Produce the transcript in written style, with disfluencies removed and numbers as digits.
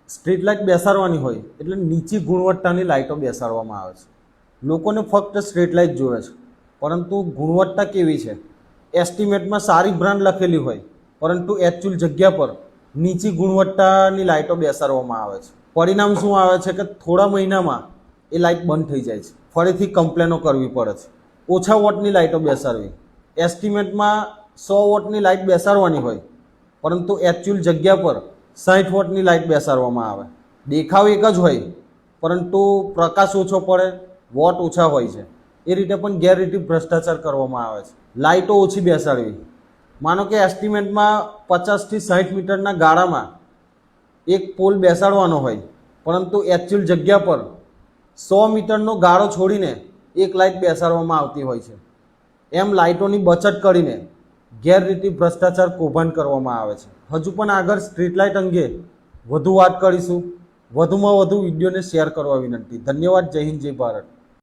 Street light બેસાડવાની હોય એટલે નીચી ગુણવત્તાની લાઇટો બેસાડવામાં આવે છે. લોકોને ફક્ત સ્ટ્રીટ લાઇટ જોવે છે, પરંતુ ગુણવત્તા કેવી છે? એસ્ટિમેટમાં સારી બ્રાન્ડ લખેલી હોય, પરંતુ એકચ્યુઅલ જગ્યા પર નીચી ગુણવત્તાની લાઇટો બેસાડવામાં આવે છે. પરિણામ શું આવે છે કે થોડા મહિનામાં એ લાઇટ બંધ થઈ જાય છે, ફરીથી કમ્પ્લેનો કરવી પડે છે. ઓછા વોટની લાઇટો બેસાડવી. એસ્ટિમેટમાં 100 વોટની લાઇટ બેસાડવાની હોય, પરંતુ એકચ્યુઅલ જગ્યા પર 60 વોટની લાઇટ બેસાડવામાં આવે. દેખાવ એક જ હોય, પરંતુ પ્રકાશ ઓછો પડે, વોટ ઓછા હોય છે. એ રીતે પણ ગેરરીતિ ભ્રષ્ટાચાર કરવામાં આવે છે. લાઇટો ઓછી બેસાડવી. માનો કે એસ્ટિમેટમાં 50 થી 60 મીટરના ગાળામાં એક પોલ બેસાડવાનો હોય, પરંતુ એકચ્યુઅલ જગ્યા પર 100 મીટરનો ગાળો છોડીને એક લાઇટ બેસાડવામાં આવતી હોય છે. એમ લાઇટોની બચત કરીને ગેરરીતિ ભ્રષ્ટાચાર કૌભાંડ કરવામાં આવે છે. હજુ પણ આગળ સ્ટ્રીટ લાઇટ અંગે વધુ વાત કરીશું. વધુમાં વધુ વિડીયોને શેર કરવા વિનંતી. ધન્યવાદ. જય હિન્દ, જય ભારત.